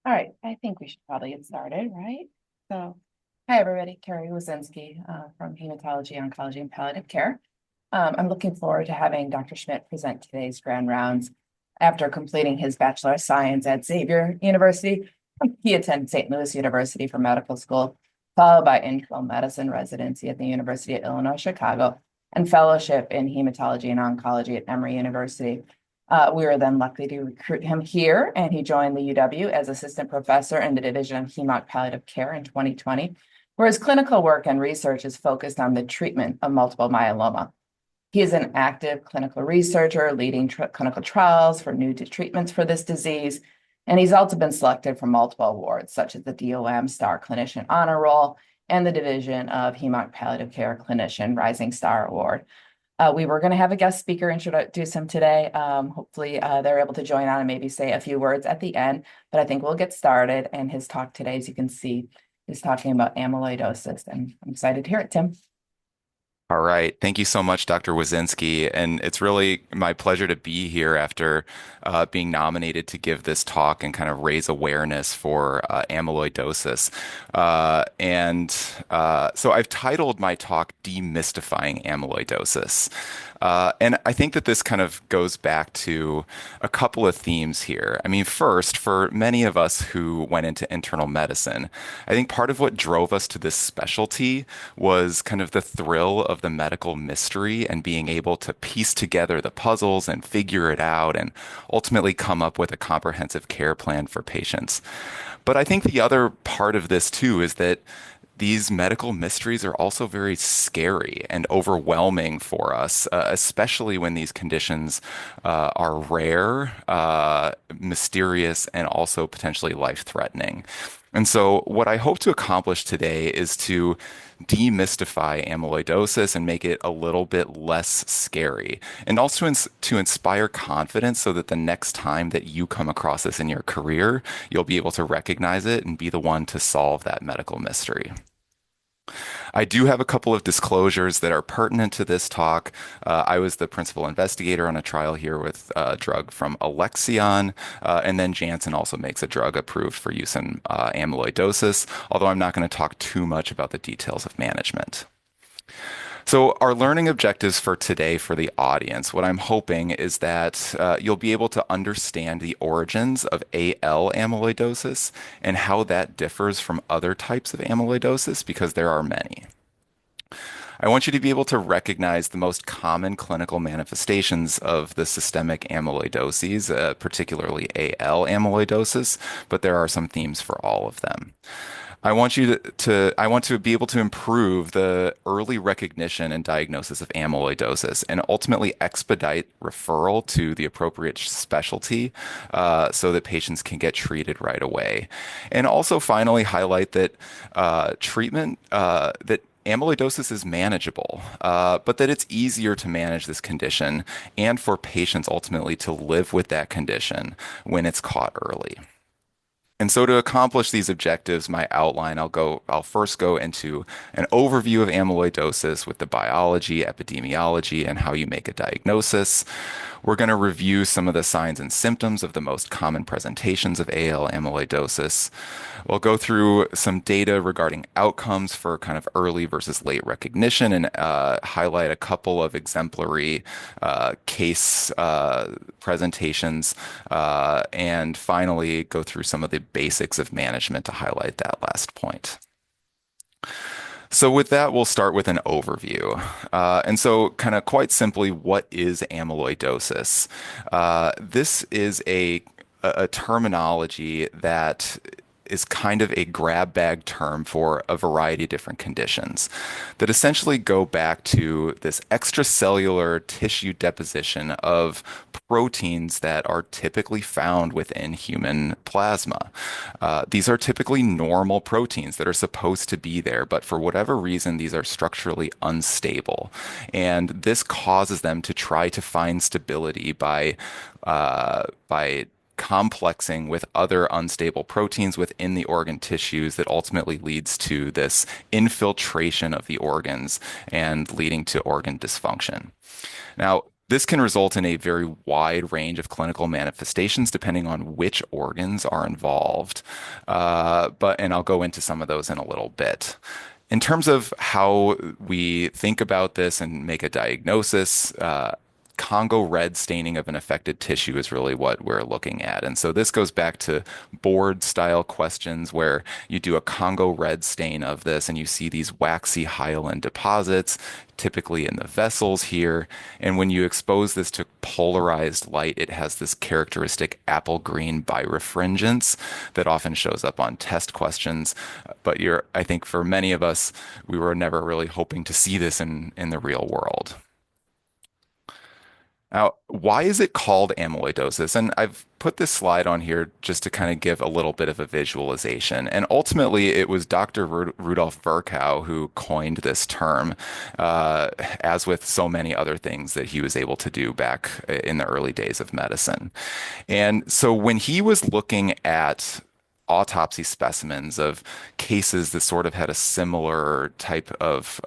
All right, I think we should probably get started, right? So, hi everybody, Carrie Wazinski from Hematology, Oncology, and Palliative Care. I'm looking forward to having Dr. Schmidt present today's grand rounds. After completing his Bachelor of Science at Xavier University, he attended St. Louis University for medical school, followed by internal medicine residency at the University of Illinois, Chicago, and fellowship in hematology and oncology at Emory University. We were then lucky to recruit him here, and he joined the UW as assistant professor in the Division of Hemonc Palliative Care in 2020, where his clinical work and research is focused on the treatment of multiple myeloma. He is an active clinical researcher leading clinical trials for new treatments for this disease, and he's also been selected for multiple awards, such as the DOM Star Clinician Honor Roll and the Division of Hemonc Palliative Care Clinician Rising Star Award. We were going to have a guest speaker introduce him today. Hopefully, they're able to join on and maybe say a few words at the end, but I think we'll get started. And his talk today, as you can see, is talking about amyloidosis, and I'm excited to hear it, Tim. All right. Thank you so much, Dr. Wazinski. And it's really my pleasure to be here after being nominated to give this talk and kind of raise awareness for amyloidosis. So I've titled my talk Demystifying Amyloidosis. And I think that this kind of goes back to a couple of themes here. I mean, first, for many of us who went into internal medicine, I think part of what drove us to this specialty was kind of the thrill of the medical mystery and being able to piece together the puzzles and figure it out and ultimately come up with a comprehensive care plan for patients. But I think the other part of this too is that these medical mysteries are also very scary and overwhelming for us, especially when these conditions are rare, mysterious, and also potentially life-threatening. And so, what I hope to accomplish today is to demystify amyloidosis and make it a little bit less scary, and also to inspire confidence so that the next time that you come across this in your career, you'll be able to recognize it and be the one to solve that medical mystery. I do have a couple of disclosures that are pertinent to this talk. I was the principal investigator on a trial here with a drug from Alexion, and then Janssen also makes a drug approved for use in amyloidosis, although I'm not going to talk too much about the details of management. So, our learning objectives for today for the audience, what I'm hoping is that you'll be able to understand the origins of AL amyloidosis and how that differs from other types of amyloidosis, because there are many. I want you to be able to recognize the most common clinical manifestations of the systemic amyloidoses, particularly AL amyloidosis, but there are some themes for all of them. I want to be able to improve the early recognition and diagnosis of amyloidosis and ultimately expedite referral to the appropriate specialty so that patients can get treated right away. And also finally highlight that that amyloidosis is manageable, but that it's easier to manage this condition and for patients ultimately to live with that condition when it's caught early. And so to accomplish these objectives, my outline, I'll first go into an overview of amyloidosis with the biology, epidemiology, and how you make a diagnosis. We're going to review some of the signs and symptoms of the most common presentations of AL amyloidosis. We'll go through some data regarding outcomes for kind of early versus late recognition and highlight a couple of exemplary case presentations. And finally, go through some of the basics of management to highlight that last point. So with that, we'll start with an overview. And so kind of quite simply, what is amyloidosis? This is a terminology that is kind of a grab bag term for a variety of different conditions that essentially go back to this extracellular tissue deposition of proteins that are typically found within human plasma. These are typically normal proteins that are supposed to be there, but for whatever reason, these are structurally unstable. And this causes them to try to find stability by complexing with other unstable proteins within the organ tissues that ultimately leads to this infiltration of the organs and leading to organ dysfunction. Now, This can result in a very wide range of clinical manifestations depending on which organs are involved. And I'll go into some of those in a little bit. In terms of how we think about this and make a diagnosis, Congo red staining of an affected tissue is really what we're looking at. And so this goes back to board style questions where you do a Congo red stain of this and you see these waxy hyaline deposits, typically in the vessels here. And when you expose this to polarized light, it has this characteristic apple green birefringence that often shows up on test questions. But I think for many of us, we were never really hoping to see this in the real world. Now, why is it called amyloidosis? And I've put this slide on here just to kind of give a little bit of a visualization. And ultimately, it was Dr. Rudolf Virchow who coined this term, as with so many other things that he was able to do back in the early days of medicine. And so when he was looking at autopsy specimens of cases that sort of had a similar type of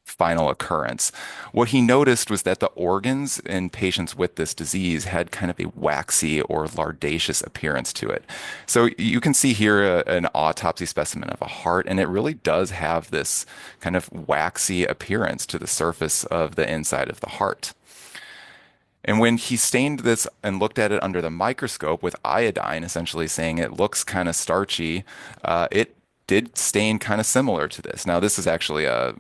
final occurrence. What he noticed was that the organs in patients with this disease had kind of a waxy or lardaceous appearance to it. So you can see here an autopsy specimen of a heart, and it really does have this kind of waxy appearance to the surface of the inside of the heart. And when he stained this and looked at it under the microscope with iodine, essentially saying it looks kind of starchy, it did stain kind of similar to this. Now, this is actually a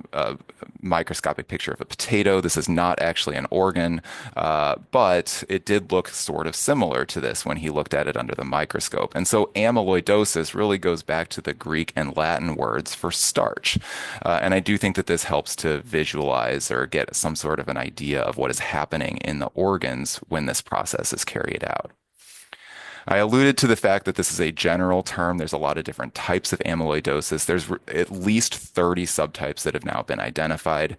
microscopic picture of a potato. This is not actually an organ, but it did look sort of similar to this when he looked at it under the microscope. And so amyloidosis really goes back to the Greek and Latin words for starch. And I do think that this helps to visualize or get some sort of an idea of what is happening in the organs when this process is carried out. I alluded to the fact that this is a general term. There's a lot of different types of amyloidosis. There's at least 30 subtypes that have now been identified.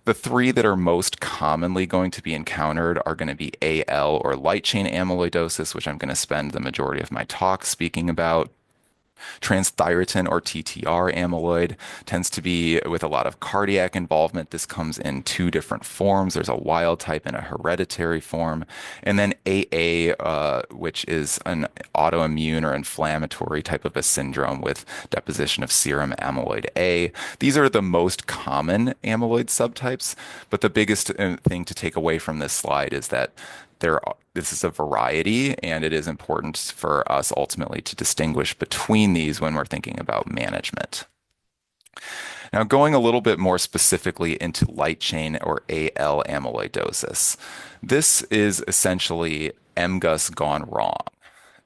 The three that are most commonly going to be encountered are going to be AL or light chain amyloidosis, which I'm going to spend the majority of my talk speaking about. Transthyretin or TTR amyloid tends to be with a lot of cardiac involvement. This comes in two different forms. There's a wild type and a hereditary form. And then AA, which is an autoimmune or inflammatory type of a syndrome with deposition of serum amyloid A. These are the most common amyloid subtypes, but the biggest thing to take away from this slide is that this is a variety, and it is important for us ultimately to distinguish between these when we're thinking about management. Now, going a little bit more specifically into light chain or AL amyloidosis, this is essentially MGUS gone wrong.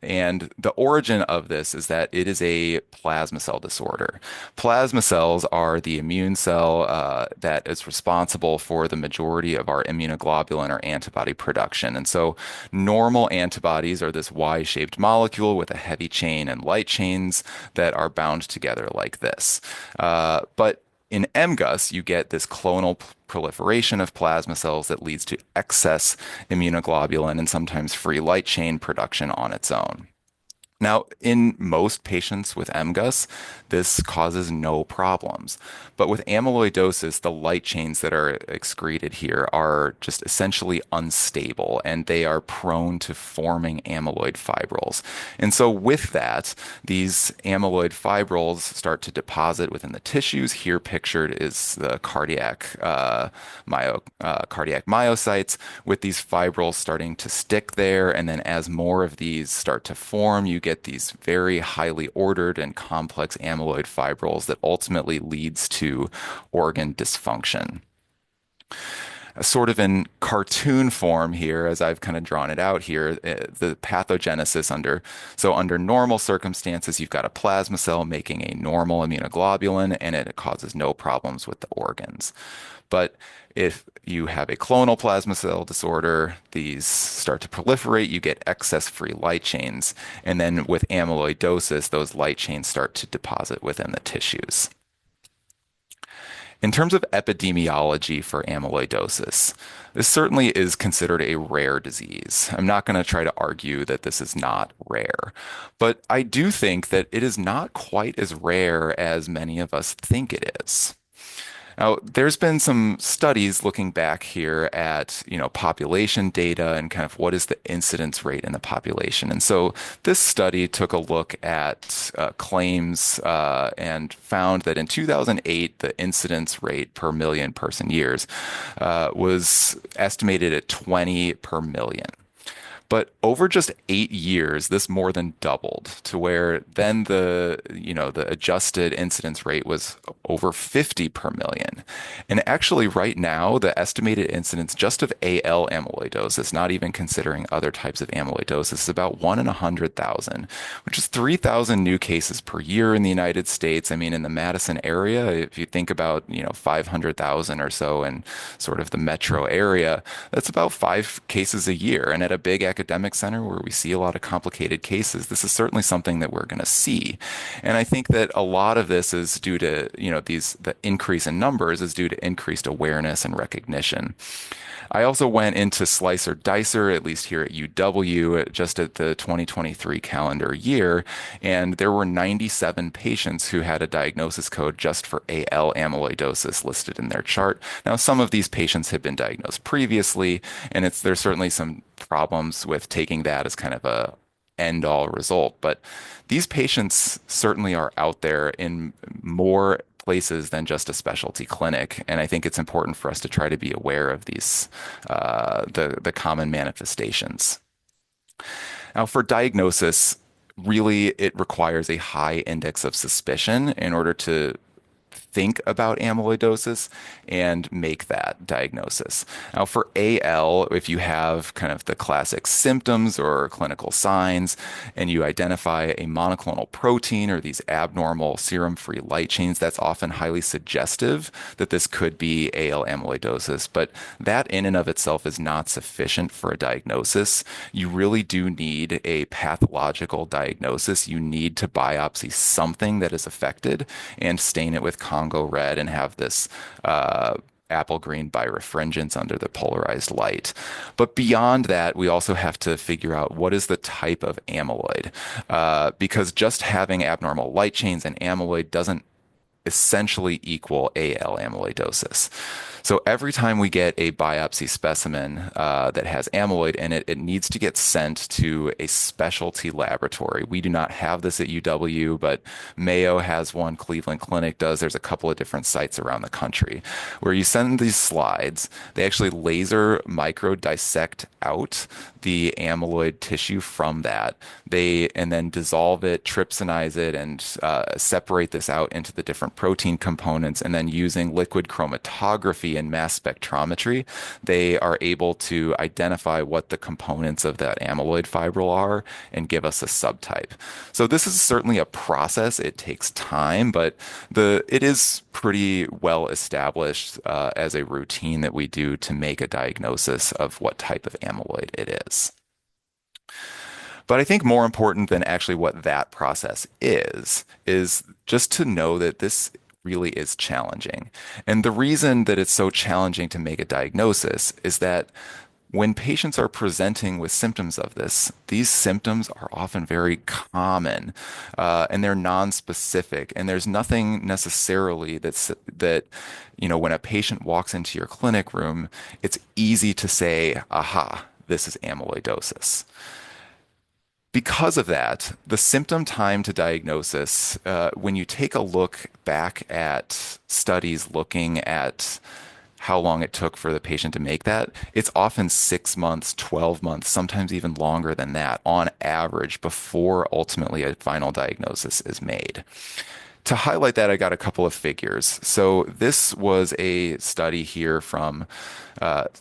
And the origin of this is that it is a plasma cell disorder. Plasma cells are the immune cell that is responsible for the majority of our immunoglobulin or antibody production. And so normal antibodies are this Y-shaped molecule with a heavy chain and light chains that are bound together like this. But in MGUS, you get this clonal proliferation of plasma cells that leads to excess immunoglobulin and sometimes free light chain production on its own. Now, in most patients with MGUS, this causes no problems. But with amyloidosis, the light chains that are excreted here are just essentially unstable and they are prone to forming amyloid fibrils. And so with that, these amyloid fibrils start to deposit within the tissues. Here pictured is the cardiac myocytes with these fibrils starting to stick there. And then as more of these start to form, you get these very highly ordered and complex amyloid fibrils that ultimately leads to organ dysfunction. Sort of in cartoon form here, as I've kind of drawn it out here, the pathogenesis under normal circumstances, you've got a plasma cell making a normal immunoglobulin and it causes no problems with the organs. But if you have a clonal plasma cell disorder, these start to proliferate, you get excess free light chains. And then with amyloidosis, those light chains start to deposit within the tissues. In terms of epidemiology for amyloidosis, this certainly is considered a rare disease. I'm not going to try to argue that this is not rare, but I do think that it is not quite as rare as many of us think it is. Now, there's been some studies looking back here at, population data and kind of what is the incidence rate in the population. And so this study took a look at claims and found that in 2008, the incidence rate per million person years was estimated at 20 per million. But over just 8 years, this more than doubled to where then the adjusted incidence rate was over 50 per million. And actually right now, the estimated incidence just of AL amyloidosis, not even considering other types of amyloidosis, is about 1 in 100,000, which is 3,000 new cases per year in the United States. I mean, in the Madison area, if you think about, 500,000 or so in sort of the metro area, that's about 5 cases a year. And at a big academic center where we see a lot of complicated cases, this is certainly something that we're going to see. And I think that a lot of this is due to, the increase in numbers is due to increased awareness and recognition. I also went into Slice or Dicer, at least here at UW, just at the 2023 calendar year, and there were 97 patients who had a diagnosis code just for AL amyloidosis listed in their chart. Now, some of these patients had been diagnosed previously, and there's certainly some problems with taking that as kind of a end all result. But these patients certainly are out there in more places than just a specialty clinic. And I think it's important for us to try to be aware of these, the common manifestations. Now, for diagnosis, really it requires a high index of suspicion in order to think about amyloidosis and make that diagnosis. Now, for AL, if you have kind of the classic symptoms or clinical signs and you identify a monoclonal protein or these abnormal serum-free light chains, that's often highly suggestive that this could be AL amyloidosis. But that in and of itself is not sufficient for a diagnosis. You really do need a pathological diagnosis. You need to biopsy something that is affected and stain it with Congo red and have this apple green birefringence under the polarized light. But beyond that, we also have to figure out what is the type of amyloid, because just having abnormal light chains and amyloid doesn't essentially equal AL amyloidosis. So every time we get a biopsy specimen that has amyloid in it, it needs to get sent to a specialty laboratory. We do not have this at UW, but Mayo has one, Cleveland Clinic does. There's a couple of different sites around the country where you send these slides. They actually laser micro dissect out the amyloid tissue from that. And then dissolve it, trypsinize it, and separate this out into the different protein components. And then using liquid chromatography and mass spectrometry, they are able to identify what the components of that amyloid fibril are and give us a subtype. So this is certainly a process. It takes time, but it is pretty well established as a routine that we do to make a diagnosis of what type of amyloid it is. But I think more important than actually what that process is just to know that this really is challenging. And the reason that it's so challenging to make a diagnosis is that when patients are presenting with symptoms of this, these symptoms are often very common, and they're non-specific. And there's nothing necessarily when a patient walks into your clinic room, it's easy to say, aha, this is amyloidosis. Because of that, the symptom time to diagnosis, when you take a look back at studies looking at how long it took for the patient to make that, it's often 6 months, 12 months, sometimes even longer than that on average before ultimately a final diagnosis is made. To highlight that, I got a couple of figures. So this was a study here from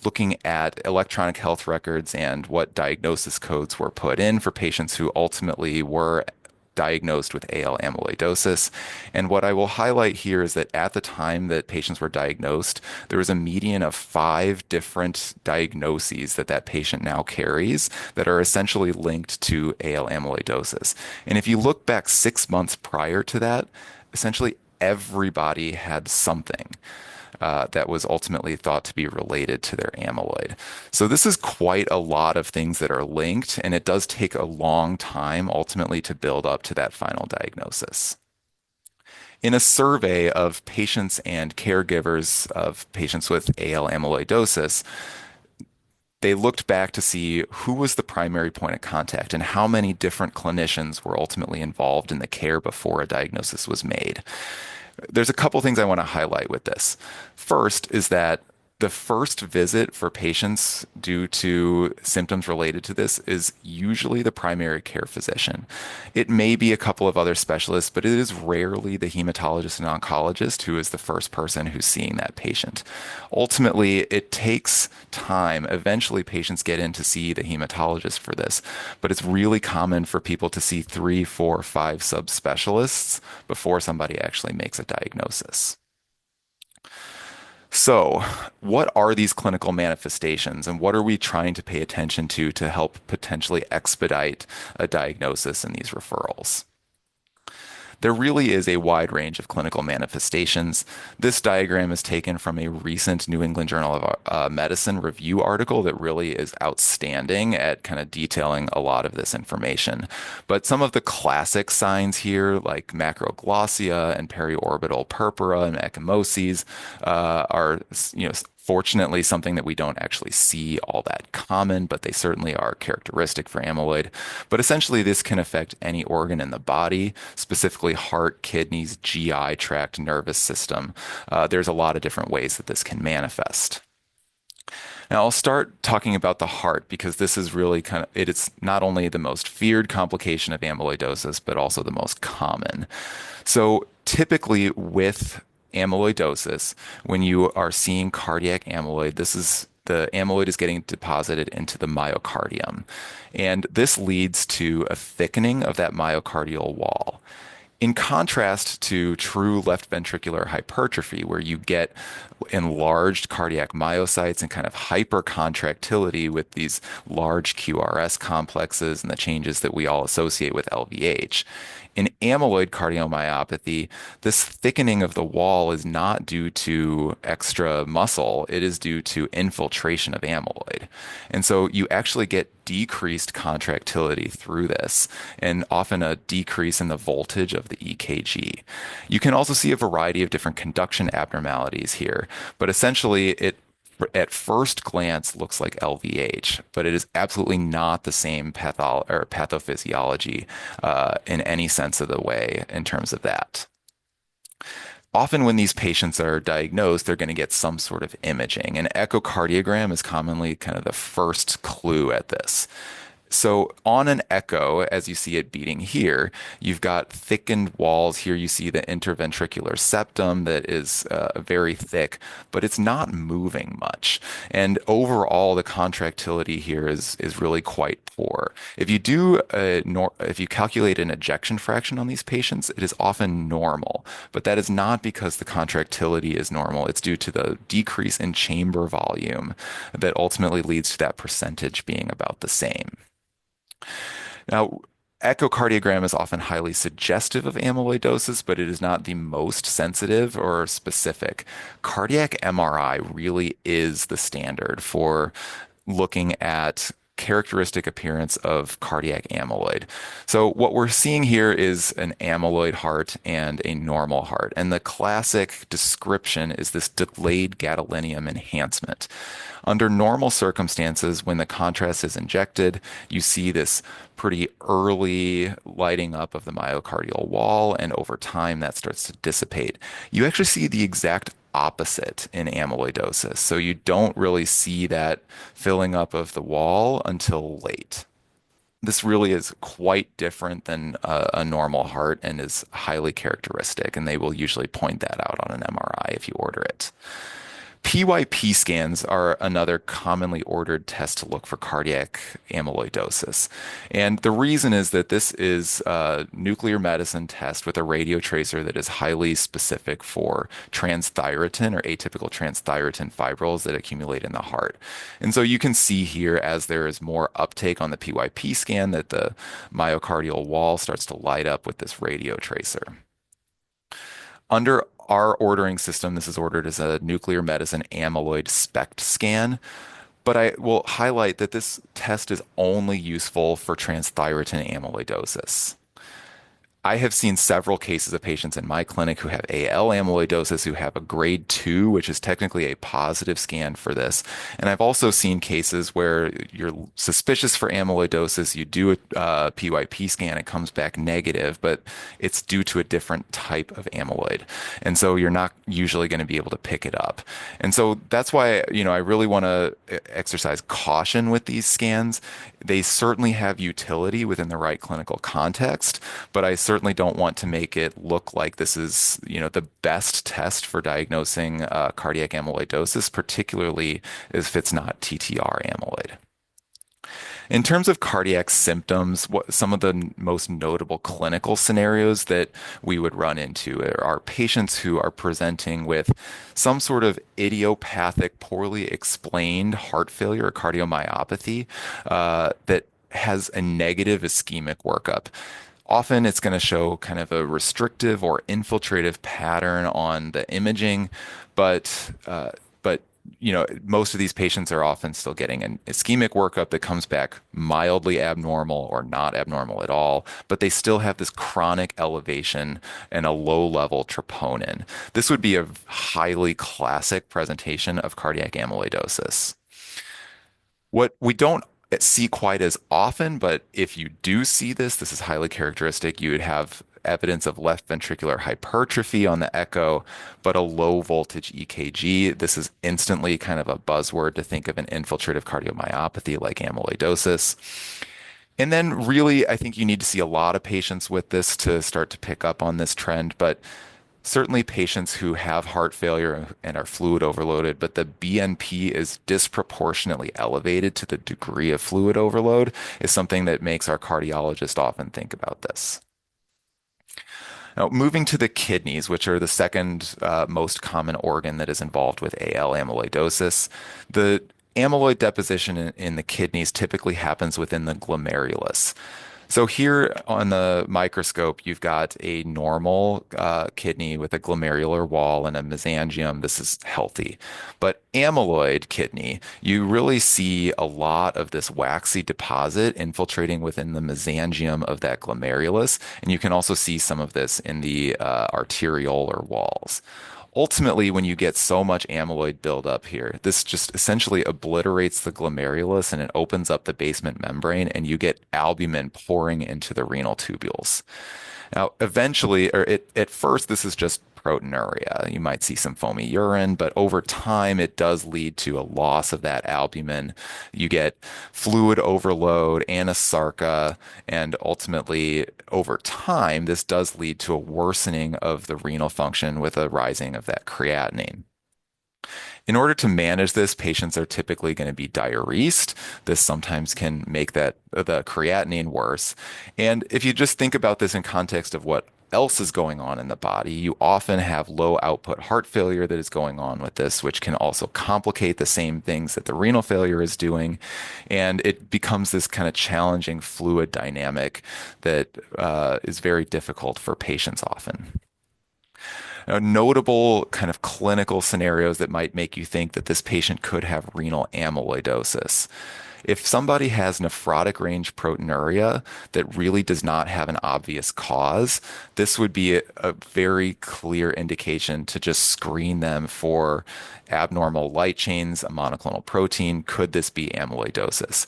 looking at electronic health records and what diagnosis codes were put in for patients who ultimately were diagnosed with AL amyloidosis. And what I will highlight here is that at the time that patients were diagnosed, there was a median of 5 different diagnoses that patient now carries that are essentially linked to AL amyloidosis. And if you look back 6 months prior to that, essentially everybody had something that was ultimately thought to be related to their amyloid. So this is quite a lot of things that are linked, and it does take a long time ultimately to build up to that final diagnosis. In a survey of patients and caregivers of patients with AL amyloidosis, they looked back to see who was the primary point of contact and how many different clinicians were ultimately involved in the care before a diagnosis was made. There's a couple things I want to highlight with this. First is that the first visit for patients due to symptoms related to this is usually the primary care physician. It may be a couple of other specialists, but it is rarely the hematologist and oncologist who is the first person who's seeing that patient. Ultimately, it takes time. Eventually, patients get in to see the hematologist for this, but it's really common for people to see three, four, five subspecialists before somebody actually makes a diagnosis. So, what are these clinical manifestations and what are we trying to pay attention to help potentially expedite a diagnosis in these referrals? There really is a wide range of clinical manifestations. This diagram is taken from a recent New England Journal of Medicine review article that really is outstanding at kind of detailing a lot of this information. But some of the classic signs here, like macroglossia and periorbital purpura and ecchymoses, are, fortunately something that we don't actually see all that common, but they certainly are characteristic for amyloid. But essentially, this can affect any organ in the body, specifically heart, kidneys, GI tract, nervous system. There's a lot of different ways that this can manifest. Now, I'll start talking about the heart because this is really it is not only the most feared complication of amyloidosis, but also the most common. So typically with amyloidosis, when you are seeing cardiac amyloid, the amyloid is getting deposited into the myocardium. And this leads to a thickening of that myocardial wall. In contrast to true left ventricular hypertrophy, where you get enlarged cardiac myocytes and kind of hypercontractility with these large QRS complexes and the changes that we all associate with LVH. In amyloid cardiomyopathy, this thickening of the wall is not due to extra muscle, it is due to infiltration of amyloid. And so you actually get decreased contractility through this, and often a decrease in the voltage of the EKG. You can also see a variety of different conduction abnormalities here, but essentially it at first glance looks like LVH, but it is absolutely not the same pathophysiology in any sense of the way in terms of that. Often when these patients are diagnosed, they're going to get some sort of imaging. An echocardiogram is commonly kind of the first clue at this. So on an echo, as you see it beating here, you've got thickened walls. Here you see the interventricular septum that is very thick, but it's not moving much. And overall, the contractility here is really quite poor. If you calculate an ejection fraction on these patients, it is often normal, but that is not because the contractility is normal. It's due to the decrease in chamber volume that ultimately leads to that percentage being about the same. Now, echocardiogram is often highly suggestive of amyloidosis, but it is not the most sensitive or specific. Cardiac MRI really is the standard for looking at characteristic appearance of cardiac amyloid. So what we're seeing here is an amyloid heart and a normal heart. And the classic description is this delayed gadolinium enhancement. Under normal circumstances, when the contrast is injected, you see this pretty early lighting up of the myocardial wall, and over time that starts to dissipate. You actually see the exact opposite in amyloidosis. So you don't really see that filling up of the wall until late. This really is quite different than a normal heart and is highly characteristic, and they will usually point that out on an MRI if you order it. PYP scans are another commonly ordered test to look for cardiac amyloidosis. And the reason is that this is a nuclear medicine test with a radiotracer that is highly specific for transthyretin or atypical transthyretin fibrils that accumulate in the heart. And so you can see here as there is more uptake on the PYP scan that the myocardial wall starts to light up with this radiotracer. Under our ordering system, this is ordered as a nuclear medicine amyloid SPECT scan, but I will highlight that this test is only useful for transthyretin amyloidosis. I have seen several cases of patients in my clinic who have AL amyloidosis who have a grade 2, which is technically a positive scan for this. And I've also seen cases where you're suspicious for amyloidosis, you do a PYP scan, it comes back negative, but it's due to a different type of amyloid. And so you're not usually going to be able to pick it up. And so that's why, I really want to exercise caution with these scans. They certainly have utility within the right clinical context, but I certainly don't want to make it look like this is, the best test for diagnosing cardiac amyloidosis, particularly if it's not TTR amyloid. In terms of cardiac symptoms, what some of the most notable clinical scenarios that we would run into are patients who are presenting with some sort of idiopathic, poorly explained heart failure or cardiomyopathy that has a negative ischemic workup. Often it's going to show kind of a restrictive or infiltrative pattern on the imaging, but most of these patients are often still getting an ischemic workup that comes back mildly abnormal or not abnormal at all, but they still have this chronic elevation and a low level troponin. This would be a highly classic presentation of cardiac amyloidosis. What we don't see quite as often, but if you do see this, this is highly characteristic. You would have evidence of left ventricular hypertrophy on the echo, but a low voltage EKG. This is instantly kind of a buzzword to think of an infiltrative cardiomyopathy like amyloidosis. And then really, I think you need to see a lot of patients with this to start to pick up on this trend, but certainly patients who have heart failure and are fluid overloaded, but the BNP is disproportionately elevated to the degree of fluid overload is something that makes our cardiologist often think about this. Now, moving to the kidneys, which are the second most common organ that is involved with AL amyloidosis, the amyloid deposition in the kidneys typically happens within the glomerulus. So here on the microscope, you've got a normal kidney with a glomerular wall and a mesangium. This is healthy. But amyloid kidney, you really see a lot of this waxy deposit infiltrating within the mesangium of that glomerulus. And you can also see some of this in the arteriolar walls. Ultimately, when you get so much amyloid buildup here, this just essentially obliterates the glomerulus and it opens up the basement membrane, and you get albumin pouring into the renal tubules. Now, eventually, at first, this is just proteinuria. You might see some foamy urine, but over time, it does lead to a loss of that albumin. You get fluid overload, anasarca, and ultimately, over time, this does lead to a worsening of the renal function with a rising of that creatinine. In order to manage this, patients are typically going to be diuresed. This sometimes can make the creatinine worse. And if you just think about this in context of what else is going on in the body, you often have low output heart failure that is going on with this, which can also complicate the same things that the renal failure is doing. And it becomes this kind of challenging fluid dynamic that is very difficult for patients often. Now, notable kind of clinical scenarios that might make you think that this patient could have renal amyloidosis. If somebody has nephrotic range proteinuria that really does not have an obvious cause, this would be a very clear indication to just screen them for abnormal light chains, a monoclonal protein. Could this be amyloidosis?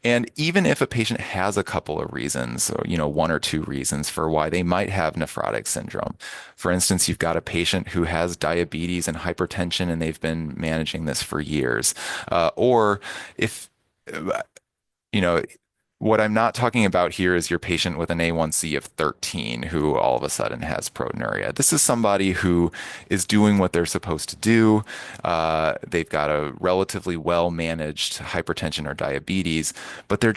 And even if a patient has a couple of reasons, or one or two reasons for why they might have nephrotic syndrome. For instance, you've got a patient who has diabetes and hypertension, and they've been managing this for years. Or if you know, what I'm not talking about here is your patient with an A1C of 13 who all of a sudden has proteinuria. This is somebody who is doing what they're supposed to do. They've got a relatively well-managed hypertension or diabetes, but the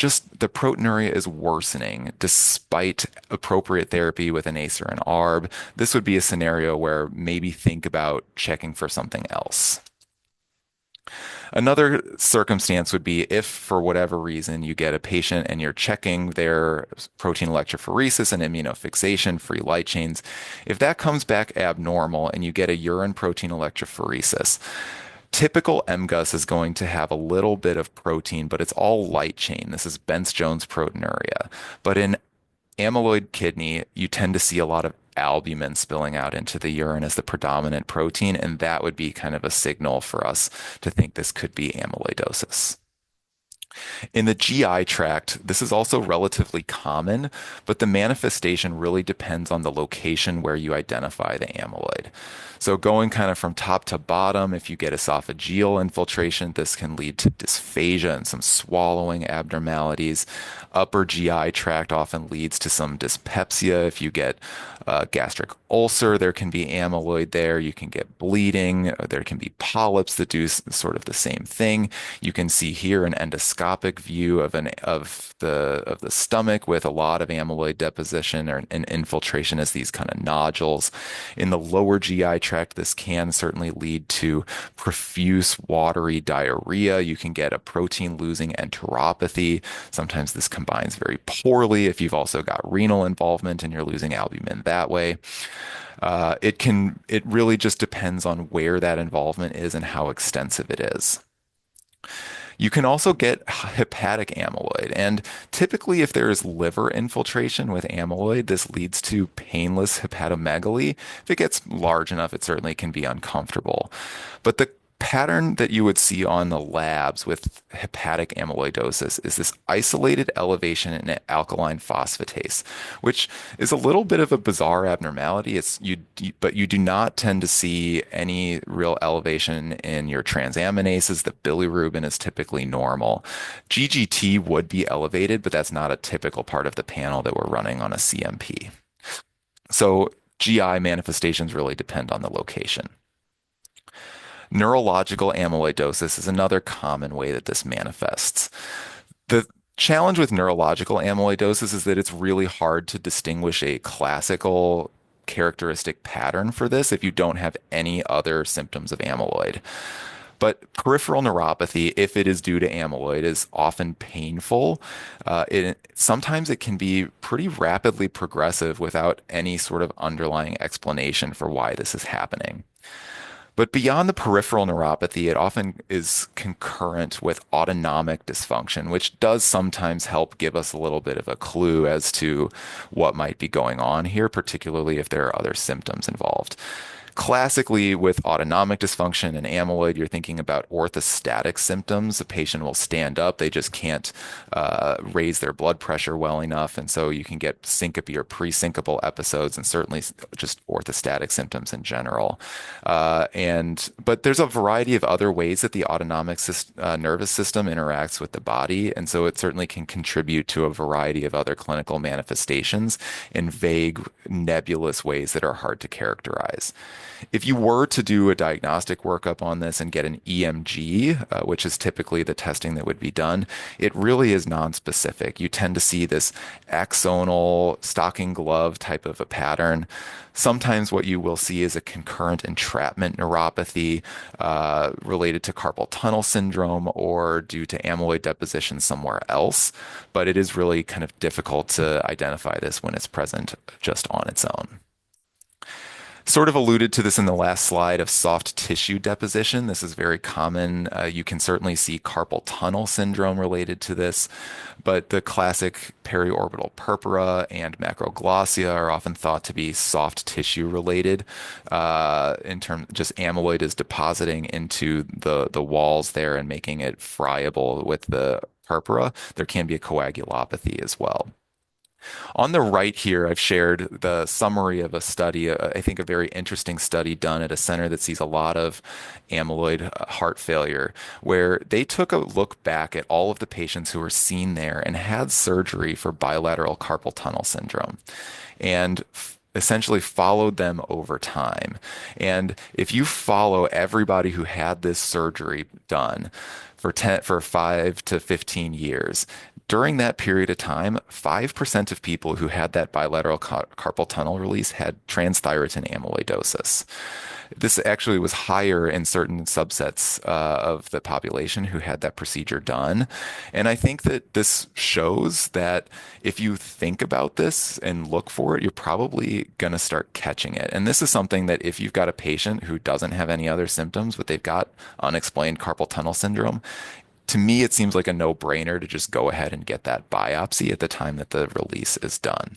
proteinuria is worsening despite appropriate therapy with an ACE or an ARB. This would be a scenario where maybe think about checking for something else. Another circumstance would be if, for whatever reason, you get a patient and you're checking their protein electrophoresis and immunofixation, free light chains. If that comes back abnormal and you get a urine protein electrophoresis, typical MGUS is going to have a little bit of protein, but it's all light chain. This is Bence-Jones proteinuria. But in amyloid kidney, you tend to see a lot of albumin spilling out into the urine as the predominant protein, and that would be kind of a signal for us to think this could be amyloidosis. In the GI tract, this is also relatively common, but the manifestation really depends on the location where you identify the amyloid. So going kind of from top to bottom, if you get esophageal infiltration, this can lead to dysphagia and some swallowing abnormalities. Upper GI tract often leads to some dyspepsia. If you get gastric ulcer, there can be amyloid there. You can get bleeding. There can be polyps that do sort of the same thing. You can see here an endoscopic view of the stomach with a lot of amyloid deposition or an infiltration as these kind of nodules. In the lower GI tract, this can certainly lead to profuse watery diarrhea. You can get a protein losing enteropathy. Sometimes this combines very poorly if you've also got renal involvement and you're losing albumin that way. It really just depends on where that involvement is and how extensive it is. You can also get hepatic amyloid, and typically, if there is liver infiltration with amyloid, this leads to painless hepatomegaly. If it gets large enough, it certainly can be uncomfortable. But the pattern that you would see on the labs with hepatic amyloidosis is this isolated elevation in alkaline phosphatase, which is a little bit of a bizarre abnormality. But you do not tend to see any real elevation in your transaminases. The bilirubin is typically normal. GGT would be elevated, but that's not a typical part of the panel that we're running on a CMP. So GI manifestations really depend on the location. Neurological amyloidosis is another common way that this manifests. The challenge with neurological amyloidosis is that it's really hard to distinguish a classical characteristic pattern for this if you don't have any other symptoms of amyloid. But peripheral neuropathy, if it is due to amyloid, is often painful. Sometimes it can be pretty rapidly progressive without any sort of underlying explanation for why this is happening. But beyond the peripheral neuropathy, it often is concurrent with autonomic dysfunction, which does sometimes help give us a little bit of a clue as to what might be going on here, particularly if there are other symptoms involved. Classically, with autonomic dysfunction and amyloid, you're thinking about orthostatic symptoms. The patient will stand up, they just can't raise their blood pressure well enough. And so you can get syncope or pre-syncopal episodes and certainly just orthostatic symptoms in general. But there's a variety of other ways that the autonomic nervous system interacts with the body. And so it certainly can contribute to a variety of other clinical manifestations in vague, nebulous ways that are hard to characterize. If you were to do a diagnostic workup on this and get an EMG, which is typically the testing that would be done, it really is nonspecific. You tend to see this axonal stocking glove type of a pattern. Sometimes what you will see is a concurrent entrapment neuropathy related to carpal tunnel syndrome or due to amyloid deposition somewhere else. But it is really kind of difficult to identify this when it's present just on its own. Sort of alluded to this in the last slide of soft tissue deposition. This is very common. You can certainly see carpal tunnel syndrome related to this, but the classic periorbital purpura and macroglossia are often thought to be soft tissue related. In terms, just amyloid is depositing into the walls there and making it friable with the purpura. There can be a coagulopathy as well. On the right here, I've shared the summary of a study, I think a very interesting study done at a center that sees a lot of amyloid heart failure, where they took a look back at all of the patients who were seen there and had surgery for bilateral carpal tunnel syndrome. And essentially followed them over time. And if you follow everybody who had this surgery done for 5 to 15 years, during that period of time, 5% of people who had that bilateral carpal tunnel release had transthyretin amyloidosis. This actually was higher in certain subsets of the population who had that procedure done. And I think that this shows that if you think about this and look for it, you're probably going to start catching it. And this is something that if you've got a patient who doesn't have any other symptoms, but they've got unexplained carpal tunnel syndrome, to me, it seems like a no-brainer to just go ahead and get that biopsy at the time that the release is done.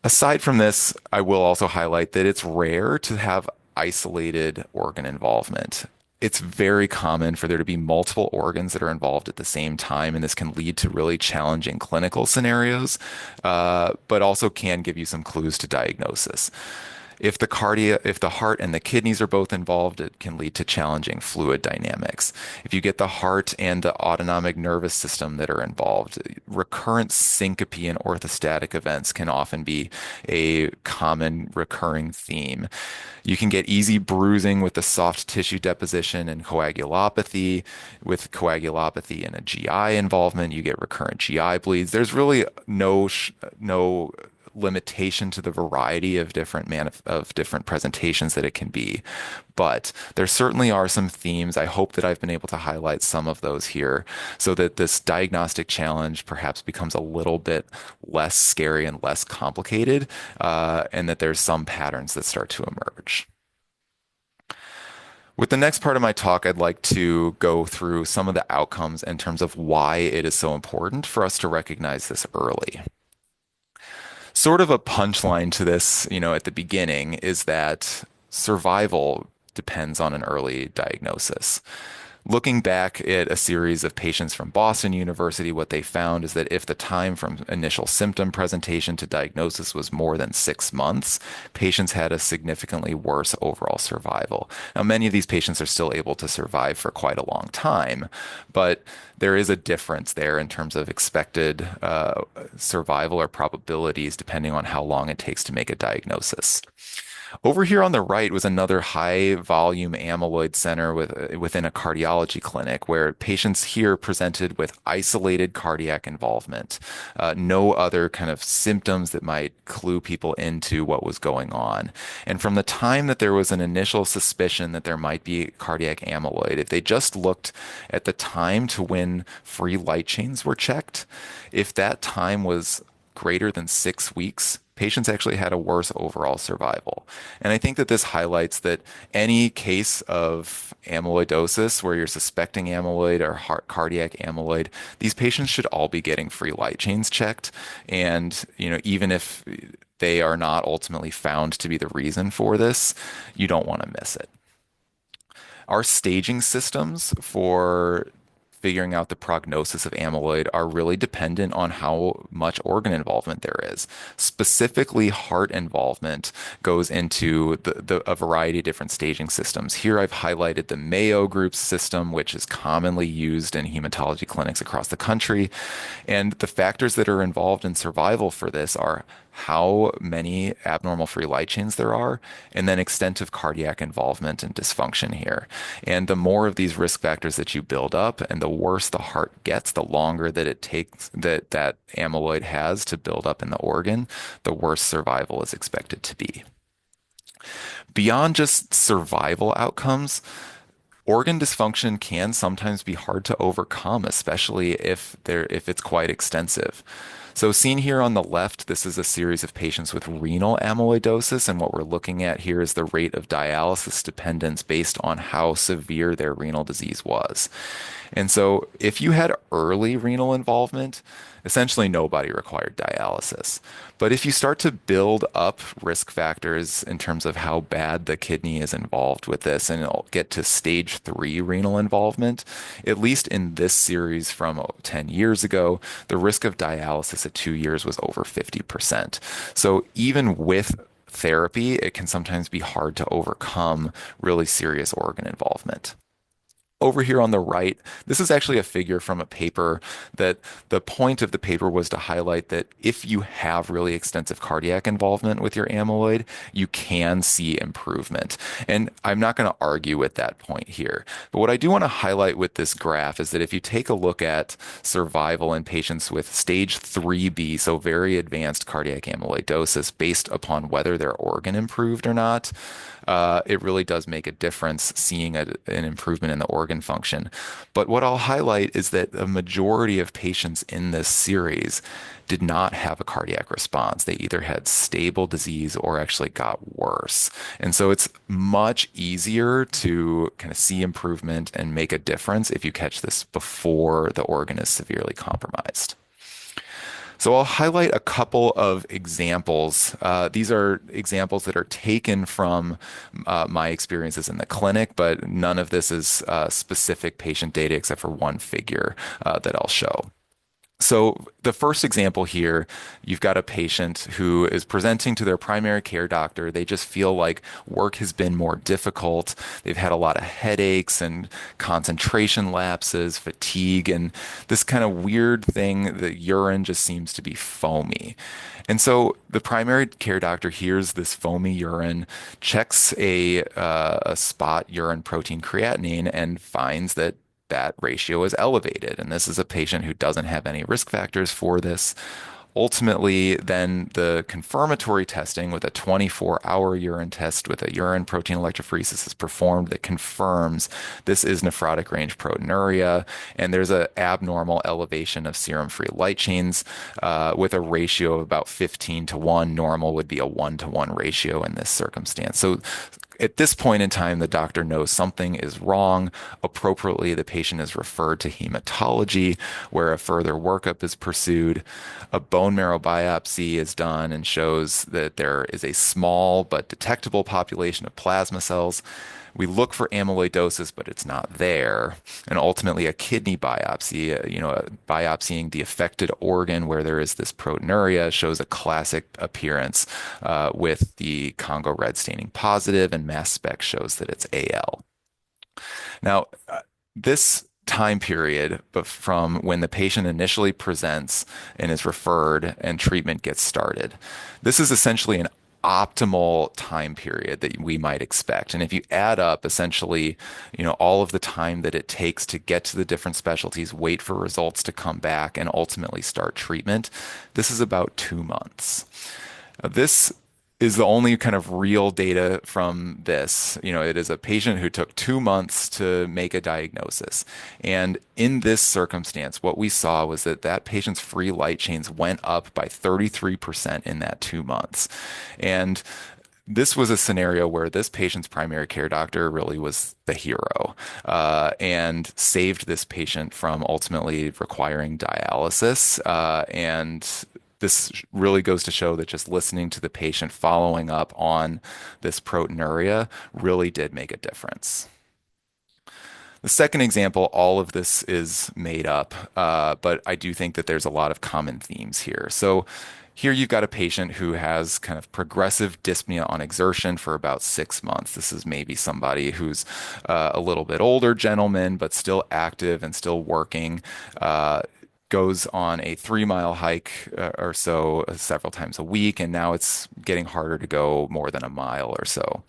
Aside from this, I will also highlight that it's rare to have isolated organ involvement. It's very common for there to be multiple organs that are involved at the same time, and this can lead to really challenging clinical scenarios, but also can give you some clues to diagnosis. If the heart and the kidneys are both involved, it can lead to challenging fluid dynamics. If you get the heart and the autonomic nervous system that are involved, recurrent syncope and orthostatic events can often be a common recurring theme. You can get easy bruising with the soft tissue deposition and coagulopathy. With coagulopathy and a GI involvement, you get recurrent GI bleeds. There's really no limitation to the variety of different presentations that it can be. But there certainly are some themes. I hope that I've been able to highlight some of those here so that this diagnostic challenge perhaps becomes a little bit less scary and less complicated, and that there's some patterns that start to emerge. With the next part of my talk, I'd like to go through some of the outcomes in terms of why it is so important for us to recognize this early. Sort of a punchline to this, at the beginning is that survival depends on an early diagnosis. Looking back at a series of patients from Boston University, what they found is that if the time from initial symptom presentation to diagnosis was more than 6 months, patients had a significantly worse overall survival. Now, many of these patients are still able to survive for quite a long time, but there is a difference there in terms of expected survival or probabilities depending on how long it takes to make a diagnosis. Over here on the right was another high volume amyloid center within a cardiology clinic where patients here presented with isolated cardiac involvement, no other kind of symptoms that might clue people into what was going on. And from the time that there was an initial suspicion that there might be cardiac amyloid, if they just looked at the time to when free light chains were checked, if that time was greater than 6 weeks, patients actually had a worse overall survival. And I think that this highlights that any case of amyloidosis where you're suspecting amyloid or cardiac amyloid, these patients should all be getting free light chains checked. And, even if they are not ultimately found to be the reason for this, you don't want to miss it. Our staging systems for figuring out the prognosis of amyloid are really dependent on how much organ involvement there is. Specifically, heart involvement goes into a variety of different staging systems. Here I've highlighted the Mayo Group system, which is commonly used in hematology clinics across the country. And the factors that are involved in survival for this are how many abnormal free light chains there are, and then extent of cardiac involvement and dysfunction here. And the more of these risk factors that you build up, and the worse the heart gets, the longer that it takes that amyloid has to build up in the organ, the worse survival is expected to be. Beyond just survival outcomes, organ dysfunction can sometimes be hard to overcome, especially if it's quite extensive. So seen here on the left, this is a series of patients with renal amyloidosis, and what we're looking at here is the rate of dialysis dependence based on how severe their renal disease was. And so if you had early renal involvement, essentially nobody required dialysis. But if you start to build up risk factors in terms of how bad the kidney is involved with this, and it'll get to stage 3 renal involvement, at least in this series from 10 years ago, the risk of dialysis at 2 years was over 50%. So even with therapy, it can sometimes be hard to overcome really serious organ involvement. Over here on the right, this is actually a figure from a paper that the point of the paper was to highlight that if you have really extensive cardiac involvement with your amyloid, you can see improvement. And I'm not going to argue with that point here. But what I do want to highlight with this graph is that if you take a look at survival in patients with stage 3B, so very advanced cardiac amyloidosis, based upon whether their organ improved or not, it really does make a difference seeing an improvement in the organ function. But what I'll highlight is that a majority of patients in this series did not have a cardiac response. They either had stable disease or actually got worse. And so it's much easier to kind of see improvement and make a difference if you catch this before the organ is severely compromised. So I'll highlight a couple of examples. These are examples that are taken from my experiences in the clinic, but none of this is specific patient data except for one figure that I'll show. So the first example here, you've got a patient who is presenting to their primary care doctor. They just feel like work has been more difficult. They've had a lot of headaches and concentration lapses, fatigue, and this kind of weird thing, the urine just seems to be foamy. And so the primary care doctor hears this foamy urine, checks a spot urine protein creatinine, and finds that that ratio is elevated. And this is a patient who doesn't have any risk factors for this. Ultimately, then the confirmatory testing with a 24-hour urine test with a urine protein electrophoresis is performed that confirms this is nephrotic range proteinuria, and there's an abnormal elevation of serum-free light chains with a ratio of about 15 to 1. Normal would be a 1 to 1 ratio in this circumstance. So at this point in time, the doctor knows something is wrong. Appropriately, the patient is referred to hematology, where a further workup is pursued. A bone marrow biopsy is done and shows that there is a small but detectable population of plasma cells. We look for amyloidosis, but it's not there. And ultimately, a kidney biopsy, biopsying the affected organ where there is this proteinuria, shows a classic appearance with the Congo red staining positive, and mass spec shows that it's AL. Now, this time period, but from when the patient initially presents and is referred and treatment gets started, this is essentially an optimal time period that we might expect. And if you add up essentially, all of the time that it takes to get to the different specialties, wait for results to come back, and ultimately start treatment, this is about 2 months. This is the only kind of real data from this. It is a patient who took 2 months to make a diagnosis. And in this circumstance, what we saw was that that patient's free light chains went up by 33% in that 2 months. And this was a scenario where this patient's primary care doctor really was the hero and saved this patient from ultimately requiring dialysis. And this really goes to show that just listening to the patient, following up on this proteinuria really did make a difference. The second example, all of this is made up, but I do think that there's a lot of common themes here. So here you've got a patient who has kind of progressive dyspnea on exertion for about 6 months. This is maybe somebody who's a little bit older gentleman, but still active and still working. Goes on a 3-mile hike or so several times a week, and now it's getting harder to go more than a mile or so.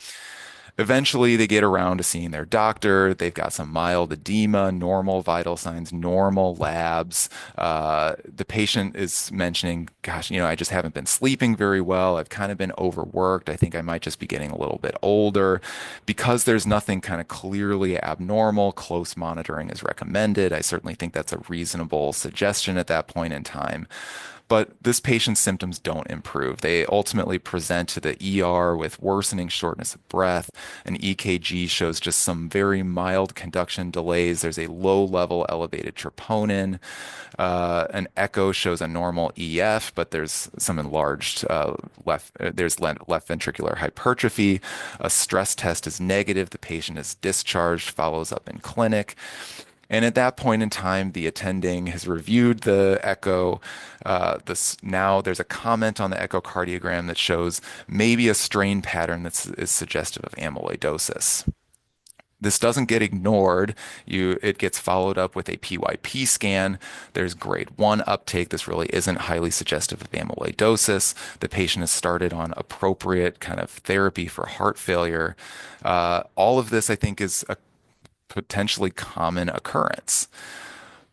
Eventually, they get around to seeing their doctor. They've got some mild edema, normal vital signs, normal labs. The patient is mentioning, gosh, I just haven't been sleeping very well. I've kind of been overworked. I think I might just be getting a little bit older. Because there's nothing kind of clearly abnormal, close monitoring is recommended. I certainly think that's a reasonable suggestion at that point in time. But this patient's symptoms don't improve. They ultimately present to the ER with worsening shortness of breath. An EKG shows just some very mild conduction delays. There's a low level elevated troponin. An echo shows a normal EF, but there's some enlarged left ventricular hypertrophy. A stress test is negative. The patient is discharged, follows up in clinic. And at that point in time, the attending has reviewed the echo. Now there's a comment on the echocardiogram that shows maybe a strain pattern that is suggestive of amyloidosis. This doesn't get ignored. It gets followed up with a PYP scan. There's grade 1 uptake. This really isn't highly suggestive of amyloidosis. The patient is started on appropriate kind of therapy for heart failure. All of this, I think, is a potentially common occurrence.